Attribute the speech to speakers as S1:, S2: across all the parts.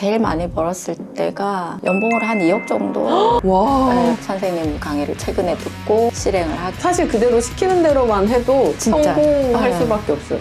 S1: 제일 많이 벌었을 때가 연봉을 한 2억 정도
S2: 와.
S1: 네, 선생님 강의를 최근에 듣고 실행을 하게.
S2: 사실 그대로 시키는 대로만 해도
S1: 진짜.
S2: 성공할
S1: 네.
S2: 수밖에 없어요.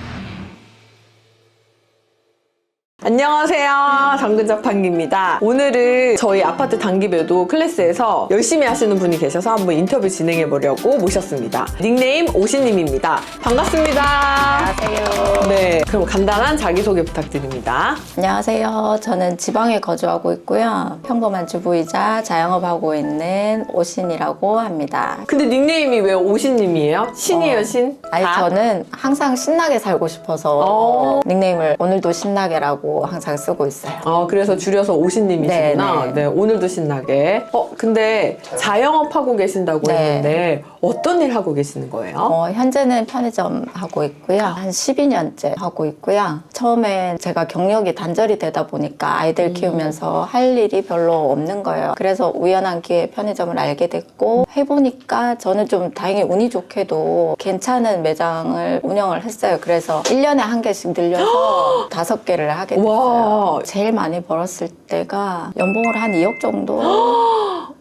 S2: 안녕하세요, 당근자판기입니다. 오늘은 저희 아파트 단기배도 클래스에서 열심히 하시는 분이 계셔서 한번 인터뷰 진행해 보려고 모셨습니다. 닉네임 오시님입니다. 반갑습니다.
S1: 안녕하세요.
S2: 네, 그럼 간단한 자기소개 부탁드립니다.
S1: 안녕하세요. 저는 지방에 거주하고 있고요. 평범한 주부이자 자영업하고 있는 오신이라고 합니다.
S2: 근데 닉네임이 왜 오시님이에요? 신이에요, 신?
S1: 아니
S2: 다?
S1: 저는 항상 신나게 살고 싶어서 닉네임을 오늘도 신나게라고 항상 쓰고 있어요.
S2: 그래서 줄여서 오신님이시구나.
S1: 네네.
S2: 네, 오늘도 신나게. 근데 자영업하고 계신다고
S1: 네.
S2: 했는데 어떤 일 하고 계시는 거예요?
S1: 현재는 편의점 하고 있고요. 한 12년째 하고 있고요. 처음에 제가 경력이 단절이 되다 보니까 아이들 키우면서 할 일이 별로 없는 거예요. 그래서 우연한 기회에 편의점을 알게 됐고 해보니까 저는 좀 다행히 운이 좋게도 괜찮은 매장을 운영을 했어요. 그래서 1년에 한 개씩 늘려서 5개를 하게 됐어요.
S2: 와.
S1: 제일 많이 벌었을 때가 연봉을 한 2억 정도.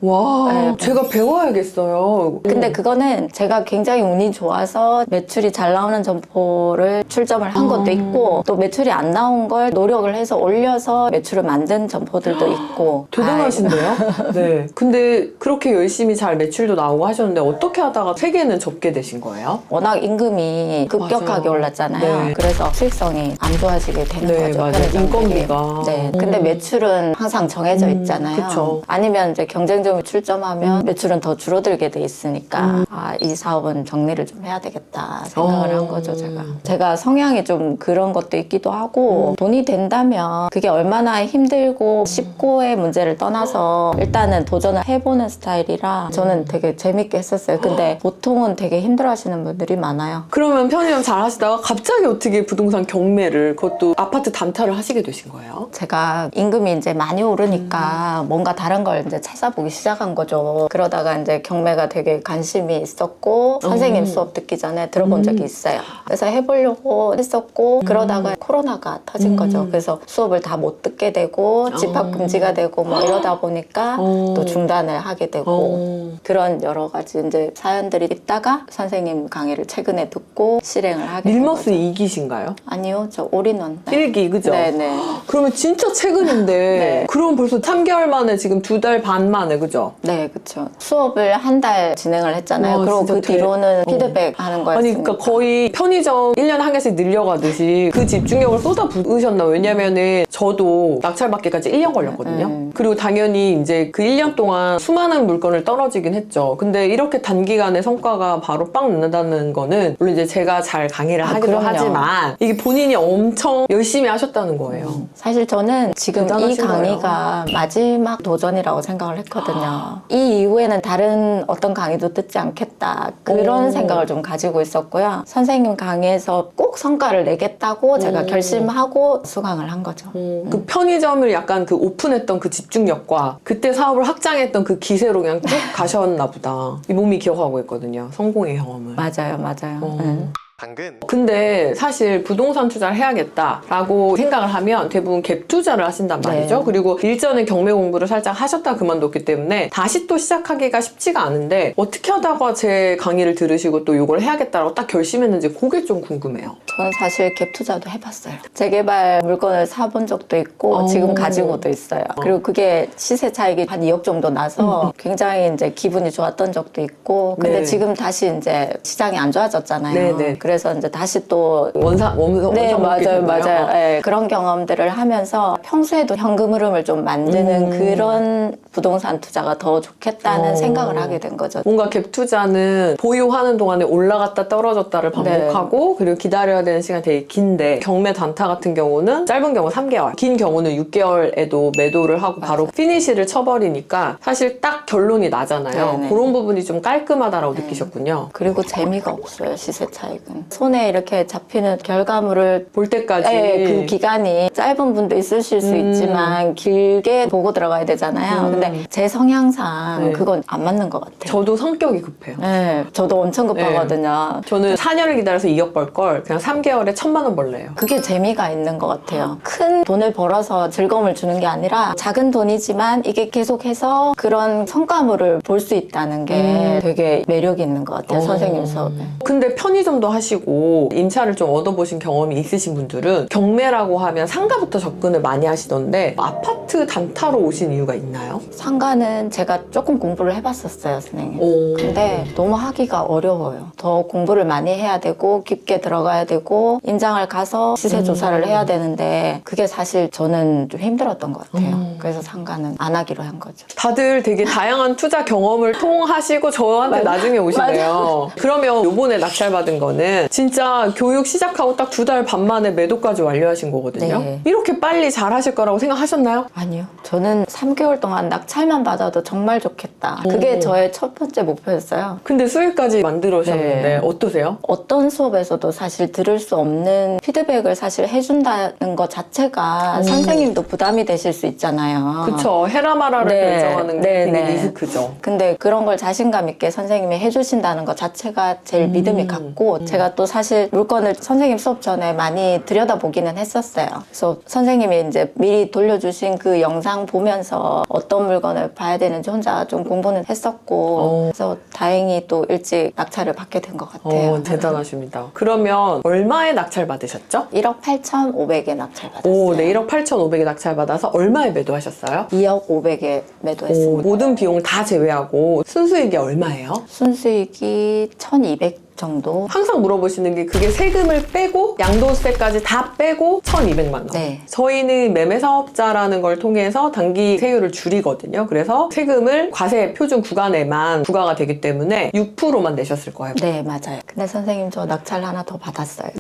S2: 와,
S1: 네.
S2: 제가 배워야겠어요.
S1: 근데 그거는 제가 굉장히 운이 좋아서 매출이 잘 나오는 점포를 출점을 한 것도 있고 또 매출이 안 나온 걸 노력을 해서 올려서 매출을 만든 점포들도 있고.
S2: 대단하신데요? 네. 근데 그렇게 열심히 잘 매출도 나오고 하셨는데 어떻게 하다가 3개는 접게 되신 거예요?
S1: 워낙 임금이 급격하게
S2: 맞아요.
S1: 올랐잖아요.
S2: 네.
S1: 그래서 수익성이 안 좋아지게 되는
S2: 네,
S1: 거죠.
S2: 맞아요.
S1: 편의점들이.
S2: 인건비가.
S1: 네. 근데 매출은 항상 정해져 있잖아요.
S2: 그쵸.
S1: 아니면 이제 경쟁점이 출점하면 매출은 더 줄어들게 돼 있으니까 이 사업은 정리를 좀 해야 되겠다 생각을 한 거죠, 제가. 제가 성향이 좀 그런 것도 있기도 하고 돈이 된다면 그게 얼마나 힘들고 쉽고의 문제를 떠나서 일단은 도전을 해보는 스타일이라 저는 되게 재밌게 했었어요. 근데 보통은 되게 힘들어하시는 분들이 많아요.
S2: 그러면 편의점 잘 하시다가 갑자기 어떻게 부동산 경매를, 그것도 아파트 단타를 하시게 되신 거예요?
S1: 제가 임금이 이제 많이 오르니까 뭔가 다른 걸 이제 찾아보기 시작한 거죠. 그러다가 이제 경매가 되게 관심이 있었고 선생님 수업 듣기 전에 들어본 적이 있어요. 그래서 해보려고 했었고 그러다가 코로나가 터진 거죠. 그래서 수업을 다 못 듣게 되고 집합 금지가 되고 뭐 이러다 보니까 또 중단을 하게 되고 그런 여러 가지 이제 사연들이 있다가 선생님 강의를 최근에 듣고 실행을 하게 된
S2: 밀머스
S1: 거죠.
S2: 2기신가요?
S1: 아니요, 저 올인원.
S2: 1기, 그죠?
S1: 네네.
S2: 그러면 진짜 최근인데
S1: 네.
S2: 그럼 벌써 3개월 만에 지금 2달 반 만에, 그죠?
S1: 네, 그쵸. 수업을 한 달 진행을 했잖아요.
S2: 와,
S1: 그리고
S2: 진짜
S1: 그 뒤로는 피드백 하는 거였으니까.
S2: 아니, 그러니까 거의 편의점 1년에 한 개씩 늘려가듯이 그 집중력을 쏟아부으셨나. 왜냐면은 저도 낙찰받기까지 1년 걸렸거든요. 그리고 당연히 이제 그 1년 동안 수많은 물건을 떨어지긴 했죠. 근데 이렇게 단기간에 성과가 바로 빵 난다는 거는 물론 이제 제가 잘 강의를 하기도
S1: 그럼요.
S2: 하지만 이게 본인이 엄청 열심히 하셨다는 거예요.
S1: 사실 저는 지금 이
S2: 대단하신
S1: 강의가 마지막 도전이라고 생각을 했거든요. 이 이후에는 다른 어떤 강의도 듣지 않겠다. 그런 생각을 좀 가지고 있었고요. 선생님 강의에서 꼭 성과를 내겠다고 제가 결심하고 수강을 한 거죠.
S2: 그 편의점을 약간 그 오픈했던 그 집중력과 그때 사업을 확장했던 그 기세로 그냥 쭉 가셨나 보다. 이 몸이 기억하고 있거든요. 성공의 경험을.
S1: 맞아요, 맞아요.
S3: 당근.
S2: 근데 사실 부동산 투자를 해야겠다라고 생각을 하면 대부분 갭 투자를 하신단 말이죠.
S1: 네.
S2: 그리고 일전에 경매 공부를 살짝 하셨다 그만뒀기 때문에 다시 또 시작하기가 쉽지가 않은데 어떻게 하다가 제 강의를 들으시고 또 이걸 해야겠다라고 딱 결심했는지 그게 좀 궁금해요.
S1: 저는 사실 갭 투자도 해봤어요. 재개발 물건을 사본 적도 있고 지금 가지고도 있어요. 그리고 그게 시세 차익이 한 2억 정도 나서 굉장히 이제 기분이 좋았던 적도 있고 근데
S2: 네.
S1: 지금 다시 이제 시장이 안 좋아졌잖아요.
S2: 네네.
S1: 그래서 이제 다시 또
S2: 원사
S1: 네,
S2: 먹기
S1: 맞아요,
S2: 됐나요?
S1: 맞아요. 네, 그런 경험들을 하면서 평소에도 현금 흐름을 좀 만드는 그런 부동산 투자가 더 좋겠다는 생각을 하게 된 거죠.
S2: 뭔가 갭 투자는 보유하는 동안에 올라갔다 떨어졌다를 반복하고 그리고 기다려야 되는 시간이 되게 긴데 경매 단타 같은 경우는 짧은 경우 3개월, 긴 경우는 6개월에도 매도를 하고 바로 피니시를 쳐버리니까 사실 딱 결론이 나잖아요.
S1: 네네.
S2: 그런 부분이 좀 깔끔하다라고 느끼셨군요.
S1: 그리고 재미가 없어요, 시세 차익은. 손에 이렇게 잡히는 결과물을
S2: 볼 때까지.
S1: 네, 그 기간이 짧은 분도 있으실 수 있지만 길게 보고 들어가야 되잖아요. 근데 제 성향상
S2: 네.
S1: 그건 안 맞는 것 같아요.
S2: 저도 성격이 급해요.
S1: 네, 저도 엄청 급하거든요.
S2: 저는 4년을 기다려서 2억 벌 걸 그냥 3개월에 1,000만 원 벌래요.
S1: 그게 재미가 있는 것 같아요. 큰 돈을 벌어서 즐거움을 주는 게 아니라 작은 돈이지만 이게 계속해서 그런 성과물을 볼 수 있다는 게 되게 매력이 있는 것 같아요. 선생님 수업에.
S2: 근데 편의점도 하시고 임차를 좀 얻어보신 경험이 있으신 분들은 경매라고 하면 상가부터 접근을 많이 하시던데 아파트 단타로 오신 이유가 있나요?
S1: 상가는 제가 조금 공부를 해봤었어요, 선생님.
S2: 오.
S1: 근데 너무 하기가 어려워요. 더 공부를 많이 해야 되고 깊게 들어가야 되고 임장을 가서 시세 조사를 해야 되는데 그게 사실 저는 좀 힘들었던 것 같아요. 그래서 상가는 안 하기로 한 거죠.
S2: 다들 되게 다양한 투자 경험을 통하시고 저한테 나중에 오시네요. 그러면 요번에 낙찰받은 거는 진짜 교육 시작하고 딱 2달 반 만에 매도까지 완료하신 거거든요.
S1: 네.
S2: 이렇게 빨리 잘 하실 거라고 생각하셨나요?
S1: 아니요. 저는 3개월 동안 낙찰만 받아도 정말 좋겠다. 그게 저의 첫 번째 목표였어요.
S2: 근데 수익까지 만들어셨는데
S1: 네.
S2: 어떠세요?
S1: 어떤 수업에서도 사실 들을 수 없는 피드백을 사실 해준다는 것 자체가 선생님도 부담이 되실 수 있잖아요.
S2: 그쵸. 헤라마라를
S1: 네.
S2: 결정하는 게
S1: 네,
S2: 되게
S1: 네.
S2: 리스크죠.
S1: 근데 그런 걸 자신감 있게 선생님이 해주신다는 것 자체가 제일 믿음이 갔고 제가 또 사실 물건을 선생님 수업 전에 많이 들여다보기는 했었어요. 그래서 선생님이 이제 미리 돌려주신 그 영상 보면서 어떤 물건을 봐야 되는지 혼자 좀 공부는 했었고 그래서 다행히 또 일찍 낙찰을 받게 된 것 같아요.
S2: 대단하십니다. 그러면 얼마에 낙찰 받으셨죠?
S1: 1억 8,500에 낙찰 받았어요.
S2: 오, 네, 1억 8,500에 낙찰 받아서 얼마에 매도하셨어요?
S1: 2억 500에 매도했습니다.
S2: 모든 비용을 다 제외하고 순수익이 얼마예요?
S1: 순수익이 1,200 정도.
S2: 항상 물어보시는 게 그게 세금을 빼고 양도세까지 다 빼고 1,200만 원.
S1: 네.
S2: 저희는 매매사업자라는 걸 통해서 단기 세율을 줄이거든요. 그래서 세금을 과세 표준 구간에만 부과가 되기 때문에 6%만 내셨을 거예요.
S1: 네, 맞아요. 근데 선생님 저 낙찰 하나 더 받았어요.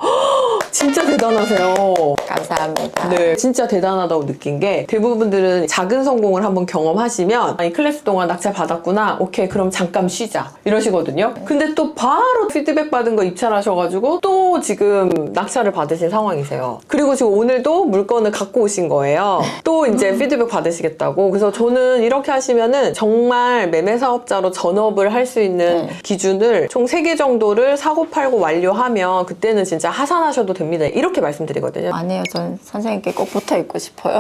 S2: 진짜 대단하세요.
S1: 감사합니다.
S2: 네, 진짜 대단하다고 느낀 게 대부분들은 작은 성공을 한번 경험하시면 이 클래스 동안 낙찰 받았구나. 오케이, 그럼 잠깐 쉬자. 이러시거든요. 근데 또 바로 피드백 받은 거 입찰하셔가지고 또 지금 낙찰을 받으신 상황이세요. 그리고 지금 오늘도 물건을 갖고 오신 거예요. 또 이제 피드백 받으시겠다고. 그래서 저는 이렇게 하시면은 정말 매매사업자로 전업을 할 수 있는 기준을 총 3개 정도를 사고 팔고 완료하면 그때는 진짜 하산하셔도 됩니다. 이렇게 말씀드리거든요.
S1: 아니에요. 전 선생님께 꼭 붙어 있고 싶어요.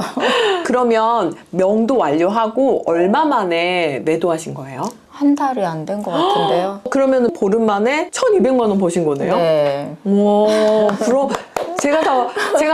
S2: 그러면 명도 완료하고 얼마 만에 매도하신 거예요?
S1: 한 달이 안 된 것 같은데요.
S2: 그러면 보름 만에 1,200만 원 버신 거네요?
S1: 네.
S2: 우와, 제가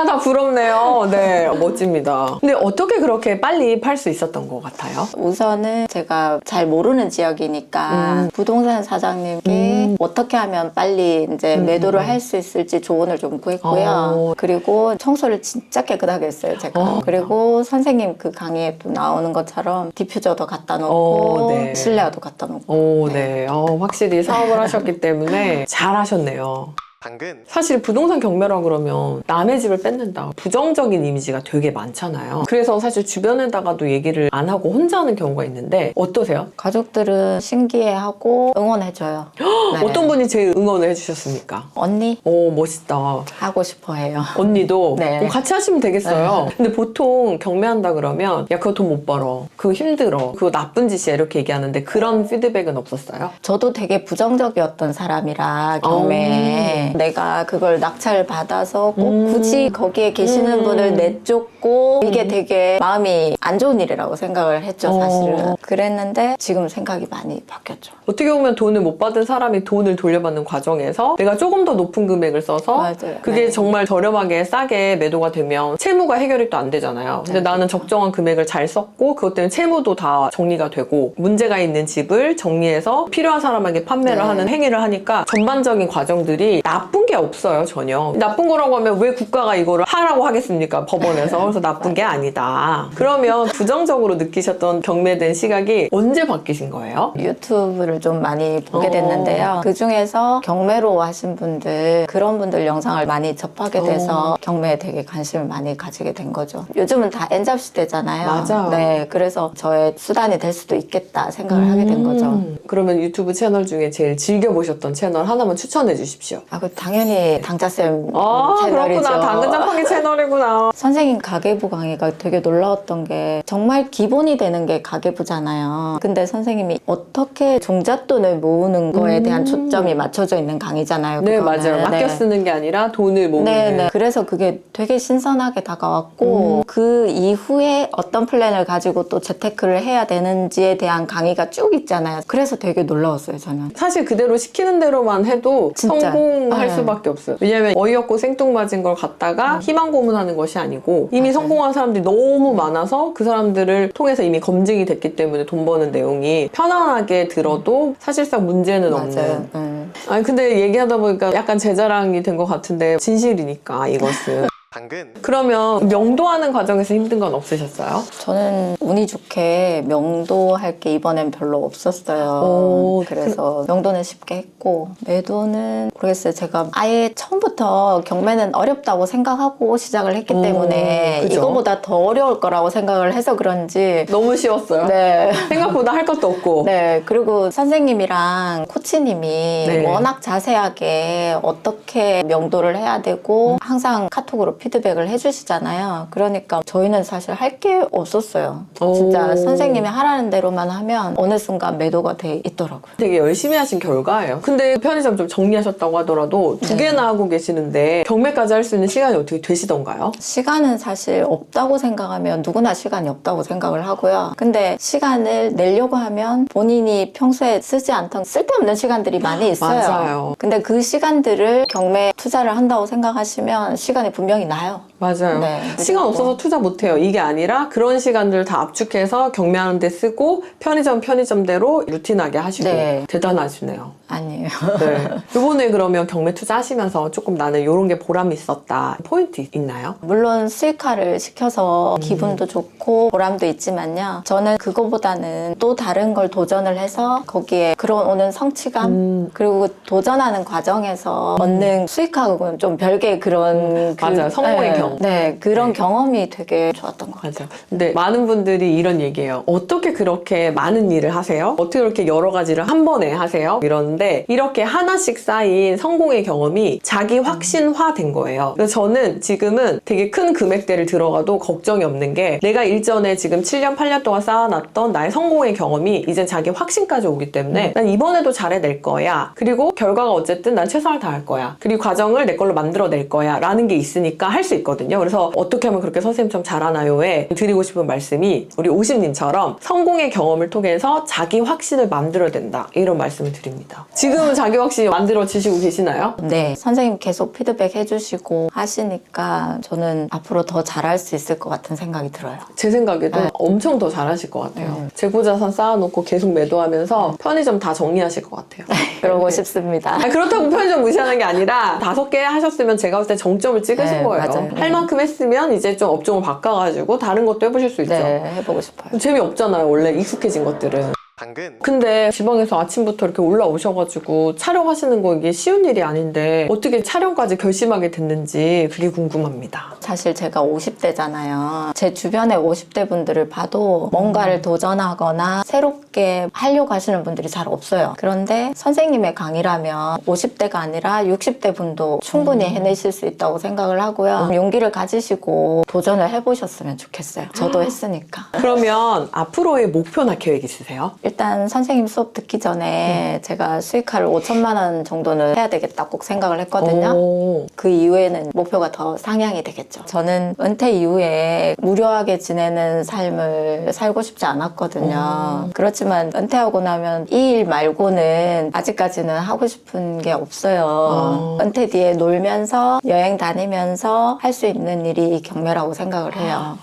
S2: 다 부럽네요. 네, 멋집니다. 근데 어떻게 그렇게 빨리 팔 수 있었던 것 같아요?
S1: 우선은 제가 잘 모르는 지역이니까 부동산 사장님께 어떻게 하면 빨리 이제 매도를 할 수 있을지 조언을 좀 구했고요. 그리고 청소를 진짜 깨끗하게 했어요, 제가. 그리고 선생님 그 강의에 또 나오는 것처럼 디퓨저도 갖다 놓고
S2: 네.
S1: 실내화도 갖다 놓고.
S2: 오, 네. 확실히 사업을 하셨기 때문에 잘 하셨네요.
S3: 당근
S2: 사실 부동산 경매라 그러면 남의 집을 뺏는다. 부정적인 이미지가 되게 많잖아요. 그래서 사실 주변에다가도 얘기를 안 하고 혼자 하는 경우가 있는데 어떠세요?
S1: 가족들은 신기해하고 응원해줘요. 네.
S2: 어떤 분이 제일 응원을 해주셨습니까?
S1: 언니
S2: 오, 멋있다.
S1: 하고 싶어해요.
S2: 언니도
S1: 네.
S2: 같이 하시면 되겠어요. 근데 보통 경매한다 그러면 야, 그거 돈 못 벌어. 그거 힘들어. 그거 나쁜 짓이야. 이렇게 얘기하는데 그런 피드백은 없었어요?
S1: 저도 되게 부정적이었던 사람이라 경매에 내가 그걸 낙찰 받아서 꼭 굳이 거기에 계시는 분을 내쫓고 이게 되게 마음이 안 좋은 일이라고 생각을 했죠, 사실은. 그랬는데 지금 생각이 많이 바뀌었죠.
S2: 어떻게 보면 돈을 못 받은 사람이 돈을 돌려받는 과정에서 내가 조금 더 높은 금액을 써서
S1: 맞아요.
S2: 그게
S1: 네.
S2: 정말 저렴하게 싸게 매도가 되면 채무가 해결이 또 안 되잖아요. 근데
S1: 네.
S2: 나는 적정한 금액을 잘 썼고 그것 때문에 채무도 다 정리가 되고 문제가 있는 집을 정리해서 필요한 사람에게 판매를
S1: 네.
S2: 하는 행위를 하니까 전반적인 과정들이 나쁜 게 없어요, 전혀. 나쁜 거라고 하면 왜 국가가 이거를 하라고 하겠습니까, 법원에서. 그래서 나쁜 게 아니다. 그러면 부정적으로 느끼셨던 경매된 시각이 언제 바뀌신 거예요?
S1: 유튜브를 좀 많이 보게 됐는데요. 그 중에서 경매로 하신 분들, 그런 분들 영상을 많이 접하게 돼서 경매에 되게 관심을 많이 가지게 된 거죠. 요즘은 다 엔잡 시대잖아요.
S2: 맞아요.
S1: 네, 그래서 저의 수단이 될 수도 있겠다 생각을 하게 된 거죠.
S2: 그러면 유튜브 채널 중에 제일 즐겨보셨던 채널 하나만 추천해 주십시오.
S1: 그 당연히 당자쌤
S2: 아,
S1: 채널이죠.
S2: 그렇구나. 당근 자판기 채널이구나.
S1: 선생님 가계부 강의가 되게 놀라웠던 게 정말 기본이 되는 게 가계부잖아요. 근데 선생님이 어떻게 종잣돈을 모으는 거에 대한 초점이 맞춰져 있는 강의잖아요.
S2: 네,
S1: 그거는.
S2: 맞아요. 맡겨
S1: 네.
S2: 쓰는 게 아니라 돈을 모으는.
S1: 네. 그래서 그게 되게 신선하게 다가왔고 그 이후에 어떤 플랜을 가지고 또 재테크를 해야 되는지에 대한 강의가 쭉 있잖아요. 그래서 되게 놀라웠어요, 저는.
S2: 사실 그대로 시키는 대로만 해도
S1: 진짜.
S2: 성공할
S1: 네.
S2: 수밖에 없어요. 왜냐면 어이없고 생뚱맞은 걸 갖다가 희망 고문하는 것이 아니고 이미
S1: 맞아요.
S2: 성공한 사람들이 너무 많아서 그 사람들을 통해서 이미 검증이 됐기 때문에 돈 버는 내용이 편안하게 들어도 사실상 문제는 없는.
S1: 맞아요.
S2: 아니 근데 얘기하다 보니까 약간 제 자랑이 된 것 같은데 진실이니까 이것은.
S3: 당근
S2: 그러면 명도하는 과정에서 힘든 건 없으셨어요?
S1: 저는 운이 좋게 명도할 게 이번엔 별로 없었어요.
S2: 오,
S1: 그래서 명도는 쉽게 했고 매도는 모르겠어요. 제가 아예 처음부터 경매는 어렵다고 생각하고 시작을 했기 때문에
S2: 그죠.
S1: 이거보다 더 어려울 거라고 생각을 해서 그런지
S2: 너무 쉬웠어요.
S1: 네.
S2: 생각보다 할 것도 없고.
S1: 네, 그리고 선생님이랑 코치님이
S2: 네.
S1: 워낙 자세하게 어떻게 명도를 해야 되고 항상 카톡으로 피드백을 해주시잖아요. 그러니까 저희는 사실 할 게 없었어요. 진짜
S2: 오.
S1: 선생님이 하라는 대로만 하면 어느 순간 매도가 돼 있더라고요.
S2: 되게 열심히 하신 결과예요. 근데 편의점 좀 정리하셨다고 하더라도 두
S1: 네.
S2: 개나 하고 계시는데 경매까지 할 수 있는 시간이 어떻게 되시던가요?
S1: 시간은 사실 없다고 생각하면 누구나 시간이 없다고 생각을 하고요. 근데 시간을 내려고 하면 본인이 평소에 쓰지 않던 쓸데없는 시간들이 많이 있어요.
S2: 맞아요.
S1: 근데 그 시간들을 경매에 투자를 한다고 생각하시면 시간이 분명히 나요.
S2: 맞아요.
S1: 네.
S2: 시간 없어서 투자 못해요. 이게 아니라 그런 시간들을 다 압축해서 경매하는 데 쓰고 편의점대로 루틴하게 하시고
S1: 네.
S2: 대단하시네요.
S1: 아니에요.
S2: 네. 이번에 그러면 경매 투자하시면서 조금 나는 이런 게 보람이 있었다. 포인트 있나요?
S1: 물론 수익화를 시켜서 기분도 좋고 보람도 있지만요. 저는 그거보다는 또 다른 걸 도전을 해서 거기에 오는 성취감 그리고 도전하는 과정에서 얻는 수익하고는 좀 별개의 그런
S2: 맞아요. 성공의
S1: 네,
S2: 경험.
S1: 네, 그런
S2: 네.
S1: 경험이 되게 좋았던 것 같아요.
S2: 맞아요. 근데 많은 분들이 이런 얘기해요. 어떻게 그렇게 많은 일을 하세요? 어떻게 그렇게 여러 가지를 한 번에 하세요? 이러는데 이렇게 하나씩 쌓인 성공의 경험이 자기 확신화된 거예요. 그래서 저는 지금은 되게 큰 금액대를 들어가도 걱정이 없는 게 내가 일전에 지금 7년, 8년 동안 쌓아놨던 나의 성공의 경험이 이제 자기 확신까지 오기 때문에 난 이번에도 잘해낼 거야. 그리고 결과가 어쨌든 난 최선을 다할 거야. 그리고 과정을 내 걸로 만들어낼 거야. 라는 게 있으니까 할 수 있거든요. 그래서 어떻게 하면 그렇게 선생님처럼 잘하나요에 드리고 싶은 말씀이 우리 오심님처럼 성공의 경험을 통해서 자기 확신을 만들어야 된다. 이런 말씀을 드립니다. 지금은 자기 확신이 만들어지시고 계시나요?
S1: 네, 선생님 계속 피드백 해주시고 하시니까 저는 앞으로 더 잘할 수 있을 것 같은 생각이 들어요.
S2: 제 생각에도
S1: 네.
S2: 엄청 더 잘하실 것 같아요. 재고자산 쌓아놓고 계속 매도하면서 편의점 다 정리하실 것 같아요.
S1: 그러고 싶습니다.
S2: 아니, 그렇다고 편의점 무시하는 게 아니라 5개 하셨으면 제가 봤을 때 정점을 찍으신
S1: 네,
S2: 거예요.
S1: 맞아요.
S2: 할 만큼 했으면 이제 좀 업종을 바꿔가지고 다른 것도 해보실 수 있죠.
S1: 네, 해보고 싶어요.
S2: 재미없잖아요. 원래 익숙해진 것들은.
S3: 당근
S2: 근데 지방에서 아침부터 이렇게 올라오셔가지고 촬영하시는 거 이게 쉬운 일이 아닌데 어떻게 촬영까지 결심하게 됐는지 그게 궁금합니다.
S1: 사실 제가 50대잖아요. 제 주변의 50대 분들을 봐도 뭔가를 도전하거나 새롭게 하려고 하시는 분들이 잘 없어요. 그런데 선생님의 강의라면 50대가 아니라 60대 분도 충분히 해내실 수 있다고 생각을 하고요. 용기를 가지시고 도전을 해보셨으면 좋겠어요. 저도 했으니까.
S2: 그러면 앞으로의 목표나 계획 있으세요?
S1: 일단 선생님 수업 듣기 전에 제가 수익화를 5천만 원 정도는 해야 되겠다 꼭 생각을 했거든요.
S2: 오.
S1: 그 이후에는 목표가 더 상향이 되겠죠. 저는 은퇴 이후에 무료하게 지내는 삶을 살고 싶지 않았거든요. 그렇지만 은퇴하고 나면 이 일 말고는 아직까지는 하고 싶은 게 없어요. 은퇴 뒤에 놀면서 여행 다니면서 할 수 있는 일이 경매라고 생각을 해요.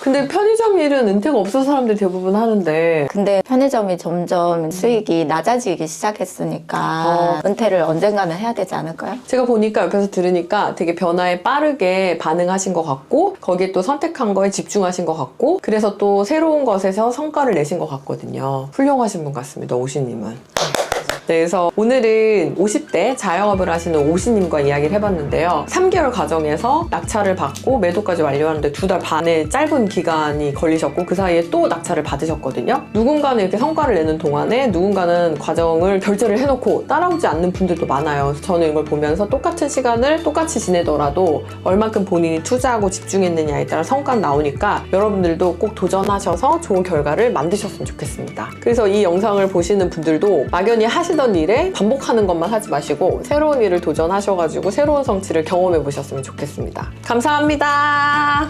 S2: 근데 편의점 일은 은퇴가 없어서 사람들이 대부분 하는데
S1: 근데 편의점이 점점 수익이 낮아지기 시작했으니까 은퇴를 언젠가는 해야 되지 않을까요?
S2: 제가 보니까 옆에서 들으니까 되게 변화에 빠르게 반응하신 것 같고 거기에 또 선택한 거에 집중하신 것 같고 그래서 또 새로운 것에서 성과를 내신 것 같거든요. 훌륭하신 분 같습니다. 오시님은. 그래서 오늘은 50대 자영업을 하시는 오시님과 이야기를 해봤는데요. 3개월 과정에서 낙찰을 받고 매도까지 완료하는데 2달 반의 짧은 기간이 걸리셨고 그 사이에 또 낙찰을 받으셨거든요. 누군가는 이렇게 성과를 내는 동안에 누군가는 과정을 결제를 해놓고 따라오지 않는 분들도 많아요. 그래서 저는 이걸 보면서 똑같은 시간을 똑같이 지내더라도 얼만큼 본인이 투자하고 집중했느냐에 따라 성과가 나오니까 여러분들도 꼭 도전하셔서 좋은 결과를 만드셨으면 좋겠습니다. 그래서 이 영상을 보시는 분들도 막연히 하시던 일에 반복하는 것만 하지 마시고 새로운 일을 도전하셔가지고 새로운 성취를 경험해 보셨으면 좋겠습니다. 감사합니다.